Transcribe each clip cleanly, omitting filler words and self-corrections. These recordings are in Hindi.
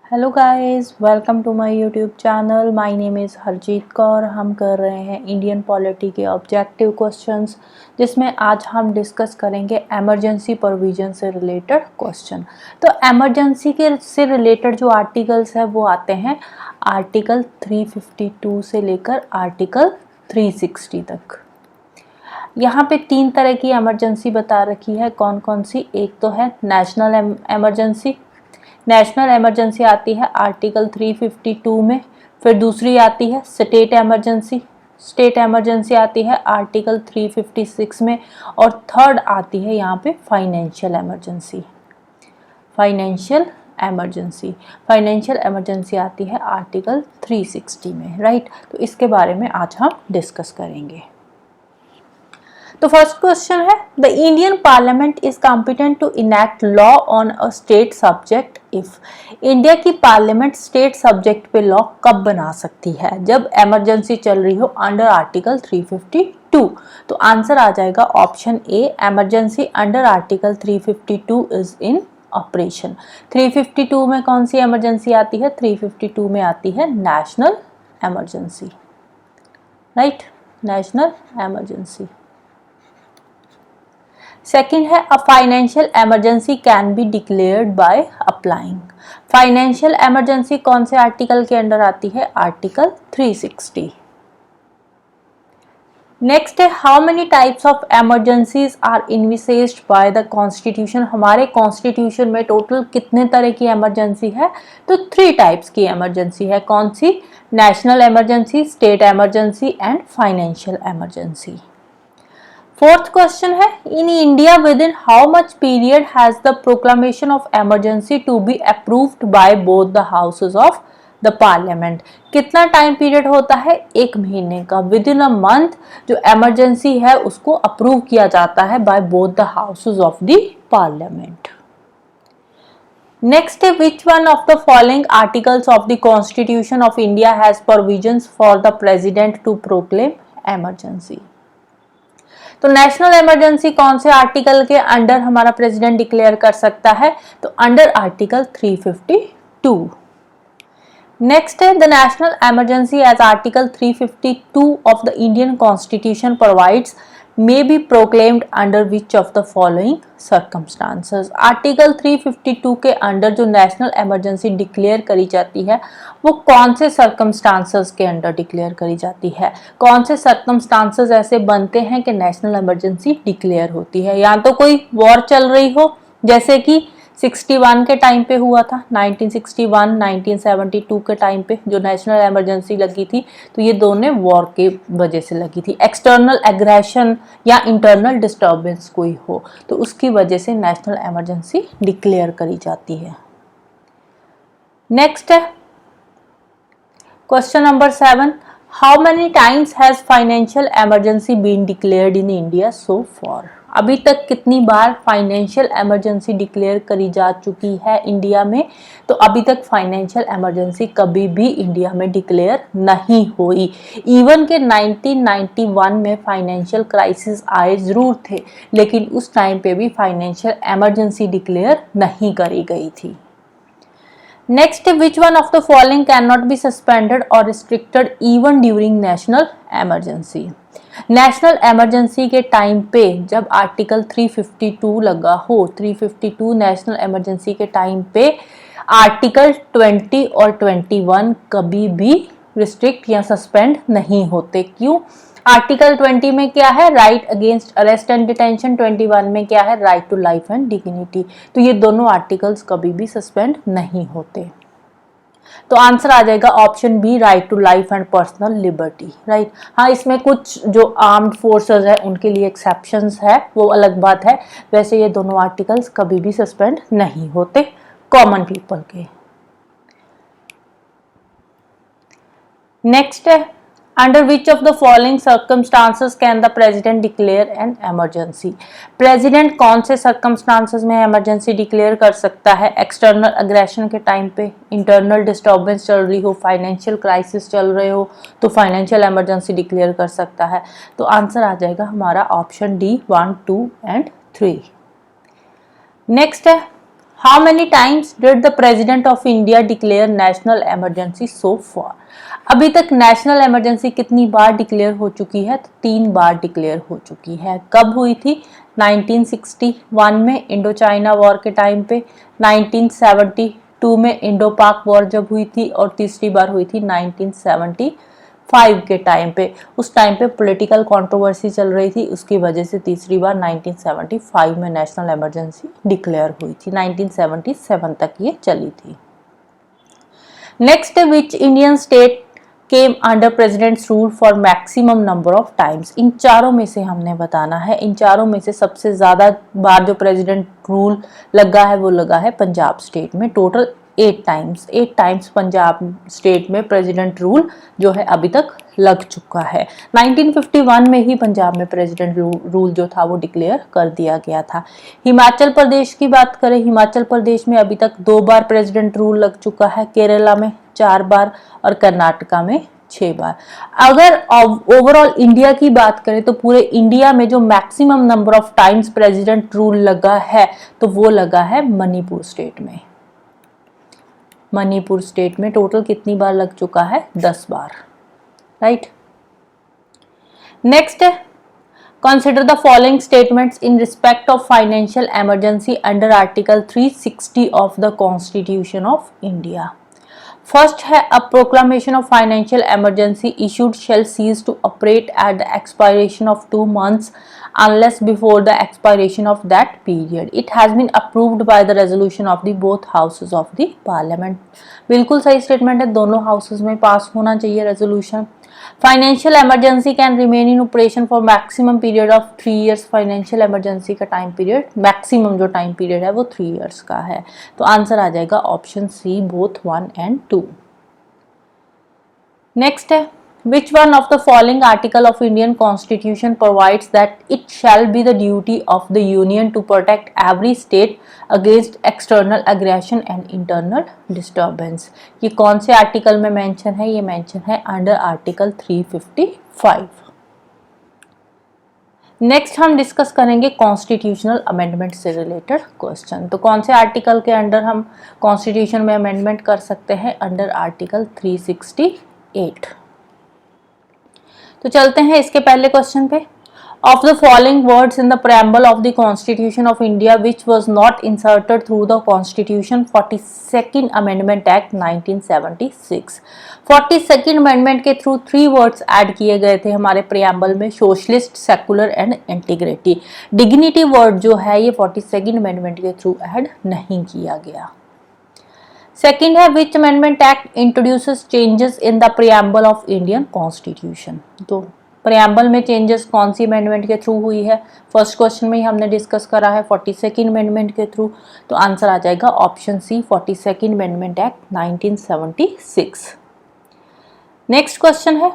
Hello guys, welcome to my YouTube channel. My name is Harjeet Kaur. हम कर रहे हैं इंडियन पॉलिटी के ऑब्जेक्टिव क्वेश्चंस, जिसमें आज हम डिस्कस करेंगे एमरजेंसी प्रोविजन से रिलेटेड क्वेश्चन। तो एमरजेंसी के से रिलेटेड जो आर्टिकल्स है वो आते हैं आर्टिकल 352 से लेकर आर्टिकल 360 तक। यहाँ पे 3 तरह की एमरजेंसी बता रखी है। कौन कौन सी? एक तो है नेशनल एमरजेंसी। नेशनल इमरजेंसी आती है आर्टिकल 352 में। फिर दूसरी आती है स्टेट इमरजेंसी। स्टेट इमरजेंसी आती है आर्टिकल 356 में। और थर्ड आती है यहाँ पे financial emergency. Financial emergency financial emergency आती है आर्टिकल 360 में, राइट। तो इसके बारे में आज हम डिस्कस करेंगे। तो फर्स्ट क्वेश्चन है, the Indian parliament is competent to enact law on a state subject if. India की पार्लियामेंट स्टेट सब्जेक्ट पे लॉ कब बना सकती है? जब इमरजेंसी चल रही हो अंडर आर्टिकल 352। तो आंसर आ जाएगा option A, emergency under article 352 is in operation. 352 में कौन सी इमरजेंसी आती है? 352 में आती है national emergency, right, national emergency. Second है, a financial emergency can be declared by applying. Financial emergency कौन से आर्टिकल के अंडर आती है? आर्टिकल 360। नेक्स्ट है, how many types of emergencies are envisaged by the constitution. हमारे कॉन्स्टिट्यूशन में टोटल कितने तरह की इमरजेंसी है? तो 3 टाइप्स की इमरजेंसी है। कौन सी? National emergency, state emergency and financial emergency. Fourth question है, in India within how much period has the proclamation of emergency to be approved by both the houses of the parliament. कितना टाइम पीरियड होता है? 1 महीने का। विद इन अ मंथ जो इमरजेंसी है उसको अप्रूव किया जाता है by both the houses of the parliament. Next है, which one of the following articles of the constitution of India has provisions for the president to proclaim emergency. तो नेशनल इमरजेंसी कौन से आर्टिकल के अंडर हमारा प्रेसिडेंट डिक्लेयर कर सकता है? तो अंडर आर्टिकल 352। नेक्स्ट है, the national emergency as article 352 of the Indian constitution provides may be proclaimed under which of the following circumstances। Article 352 के अंडर जो नेशनल इमरजेंसी डिक्लेयर करी जाती है वो कौन से सर्कमस्टांसेस के अंडर डिक्लेयर करी जाती है? कौन से सर्कमस्टांसेस ऐसे बनते हैं कि नेशनल इमरजेंसी डिक्लेयर होती है? या तो कोई वॉर चल रही हो, जैसे कि 61 के टाइम पे हुआ था, 1961 1972 के टाइम पे जो नेशनल इमरजेंसी लगी थी, तो ये दोनों वॉर के वजह से लगी थी। एक्सटर्नल एग्रेशन या इंटरनल डिस्टर्बेंस कोई हो तो उसकी वजह से नेशनल इमरजेंसी डिक्लेयर करी जाती है। नेक्स्ट है question number 7, how many times has financial emergency been declared in India so far. अभी तक कितनी बार फाइनेंशियल इमरजेंसी डिक्लेयर करी जा चुकी है इंडिया में? तो अभी तक फाइनेंशियल इमरजेंसी कभी भी इंडिया में डिक्लेयर नहीं हुई। इवन के 1991 में फाइनेंशियल क्राइसिस आए जरूर थे, लेकिन उस टाइम पे भी फाइनेंशियल इमरजेंसी डिक्लेयर नहीं करी गई थी। Next, which one of the following can not be suspended और restricted even during national emergency. National emergency के टाइम पे जब आर्टिकल 352 लगा हो, 352 नेशनल इमरजेंसी के टाइम पे आर्टिकल 20 और 21 कभी भी रिस्ट्रिक्ट या सस्पेंड नहीं होते। क्यों? आर्टिकल 20 में क्या है? Right against arrest and detention. 21 में क्या है? Right to life and dignity. तो ये दोनों आर्टिकल्स कभी भी सस्पेंड नहीं होते। तो आंसर आ जाएगा option B, right to life and personal liberty, right. हाँ, इसमें कुछ जो आर्म्ड फोर्सेस है उनके लिए एक्सेप्शंस है, वो अलग बात है। वैसे ये दोनों आर्टिकल्स कभी भी सस्पेंड नहीं होते कॉमन पीपल के। नेक्स्ट है, under which of the following circumstances can the president declare an emergency. President कौन से सर्कमस्टांसेस में इमरजेंसी डिक्लेयर कर सकता है? एक्सटर्नल अग्रेशन के टाइम पे, इंटरनल डिस्टर्बेंस चल रही हो, फाइनेंशियल क्राइसिस चल रहे हो तो फाइनेंशियल इमरजेंसी डिक्लेयर कर सकता है। तो आंसर आ जाएगा हमारा ऑप्शन डी, 1 2 एंड 3। नेक्स्ट है, how many times did the president of India declare national emergency so far? अभी तक नेशनल इमरजेंसी कितनी बार डिक्लेयर हो चुकी है? तो 3 बार डिक्लेयर हो चुकी है। कब हुई थी? 1961 में इंडो चाइना वॉर के टाइम पे, 1972 में इंडो पाक वॉर जब हुई थी, और तीसरी बार हुई थी 1975 के टाइम पे। उस टाइम पे पॉलिटिकल कंट्रोवर्सी चल रही थी, उसकी वजह से तीसरी बार 1975 में नेशनल इमरजेंसी डिक्लेयर हुई थी। 1977 तक ये चली थी। Next, which Indian state came under president's rule for maximum number of times? इन चारों में से हमने बताना है, इन चारों में से सबसे ज्यादा बार जो प्रेसिडेंट रूल लगा है वो लगा है पंजाब स्टेट में, total 8 times. 8 times Punjab state में प्रेसिडेंट रूल जो है अभी तक लग चुका है। 1951 में ही पंजाब में प्रेसिडेंट रूल जो था वो डिक्लेयर कर दिया गया था। हिमाचल प्रदेश की बात करें, हिमाचल प्रदेश में अभी तक 2 बार प्रेसिडेंट रूल लग चुका है, केरला में 4 बार और कर्नाटका में 6 बार। अगर ओवरऑल इंडिया की बात करें तो पूरे इंडिया में जो maximum number of times president rule लगा है तो वो लगा है मणिपुर स्टेट में। मणिपुर स्टेट में टोटल कितनी बार लग चुका है? 10 बार, राइट। नेक्स्ट है, consider the following statements in respect of financial emergency under article 360 of the constitution of India. First है, a proclamation of financial emergency issued shall cease to operate at the expiration of 2 months unless before the expiration of that period. It has been approved by the resolution of the both houses of the parliament. बिल्कुल सही स्टेटमेंट है, दोनों हाउसेस में पास होना चाहिए resolution. Financial emergency can remain in operation for maximum period of 3 years. Financial emergency का टाइम पीरियड, मैक्सिमम जो टाइम पीरियड है वो 3 इयर्स का है। तो आंसर आ जाएगा option C, both 1 and 2। Next है, which one of the following article of Indian Constitution provides that it shall be the duty of the Union to protect every state against external aggression and internal disturbance? ये कौन से आर्टिकल में मेंशन है? ये मेंशन है अंडर आर्टिकल 355। नेक्स्ट हम डिस्कस करेंगे कॉन्स्टिट्यूशनल अमेंडमेंट से रिलेटेड क्वेश्चन। तो कौन से आर्टिकल के अंडर हम कॉन्स्टिट्यूशन में अमेंडमेंट कर सकते हैं? Under article 368। तो चलते हैं इसके पहले क्वेश्चन पे। Of the following words in the preamble of the Constitution of India which was not inserted through the Constitution 42nd Amendment Act 1976। 42nd Amendment के थ्रू 3 वर्ड्स ऐड किए गए थे हमारे प्रियम्बल में, socialist, secular and integrity. Dignity word जो है ये 42nd Amendment के थ्रू ऐड नहीं किया गया। सेकेंड है, विच amendment act introduces changes in the preamble of Indian constitution? तो प्रियम्बल में चेंजेस कौन सी अमेंडमेंट के थ्रू हुई है? फर्स्ट क्वेश्चन में ही हमने डिस्कस करा है 42nd अमेंडमेंट के थ्रू। तो आंसर आ जाएगा option C, 42nd amendment act 1976। Next question है,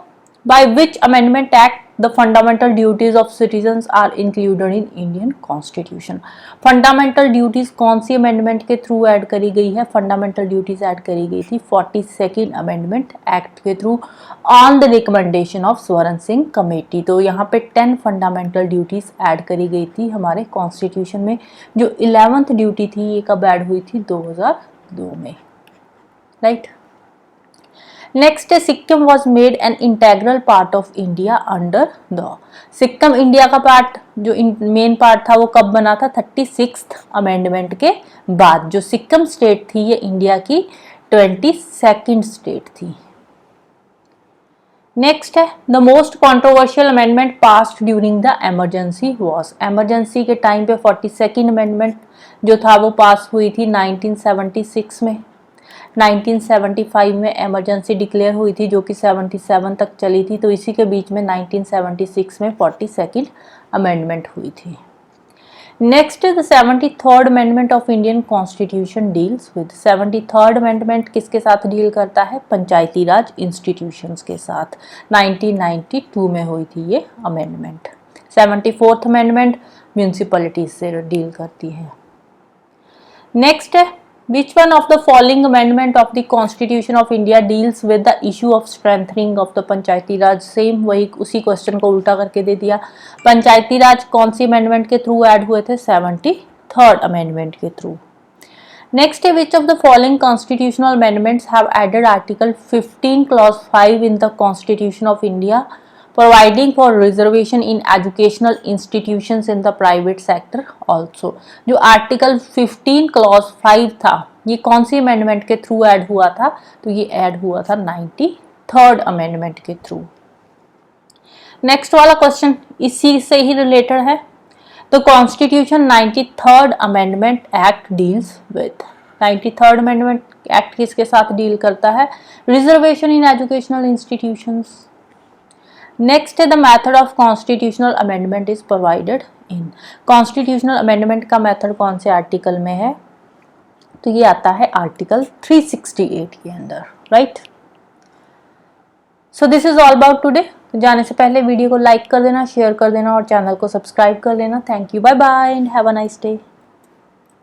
by which amendment act the fundamental duties of citizens are included in Indian Constitution? Fundamental duties कौन सी अमेंडमेंट के थ्रू ऐड करी गई है? फंडामेंटल ड्यूटीज ऐड करी गई थी 42nd अमेंडमेंट एक्ट के through on the recommendation of स्वर्ण सिंह कमेटी। तो यहाँ पे 10 फंडामेंटल ड्यूटीज ऐड करी गई थी हमारे कॉन्स्टिट्यूशन में। जो 11th ड्यूटी थी ये कब ऐड हुई थी? 2002 में, राइट। नेक्स्ट है, Sikkim was made an integral part of India under the. Sikkim India का पार्ट जो मेन पार्ट था वो कब बना था? 36th अमेंडमेंट के बाद। जो सिक्किम स्टेट थी ये इंडिया की 22nd स्टेट थी। नेक्स्ट है, the most controversial amendment passed during the emergency was. Emergency के टाइम पे 42nd अमेंडमेंट जो था वो पास हुई थी 1976 में। 1975 में इमरजेंसी डिक्लेयर हुई थी जो कि 77 तक चली थी। तो इसी के बीच में 1976 में 42nd अमेंडमेंट हुई थी। Next the 73rd amendment of Indian constitution deals with. 73rd amendment किसके साथ डील करता है? पंचायती राज इंस्टीट्यूशंस के साथ। 1992 में हुई थी ये अमेंडमेंट। 74th अमेंडमेंट म्यूनिसिपैलिटीज से डील करती है। नेक्स्ट है, which one of the following amendment of the Constitution of India deals with the issue of strengthening of the Panchayati Raj? Same वही उसी क्वेश्चन को उल्टा करके दे दिया। पंचायती राज कौन सी अमेंडमेंट के थ्रू ऐड हुए थे? 73rd अमेंडमेंट के थ्रू। नेक्स्ट है which of the following constitutional amendments have added article 15 clause 5 in the constitution of India providing for reservation in educational institutions in the private sector also. जो आर्टिकल 15 क्लॉज 5 था ये कौन सी अमेंडमेंट के थ्रू ऐड हुआ था? तो ये ऐड हुआ था 93rd अमेंडमेंट के थ्रू। नेक्स्ट वाला क्वेश्चन इसी से ही रिलेटेड है। The constitution 93rd amendment act deals with. 93rd amendment act किसके साथ डील करता है? Reservation in educational institutions. Next है the method of constitutional amendment is provided in. Constitutional amendment का मेथड कौन से आर्टिकल में है? तो ये आता है आर्टिकल 368 के अंदर, right. So this is all about today. जाने से पहले वीडियो को लाइक कर देना, शेयर कर देना और चैनल को सब्सक्राइब कर लेना। Thank you, bye bye and have a nice day.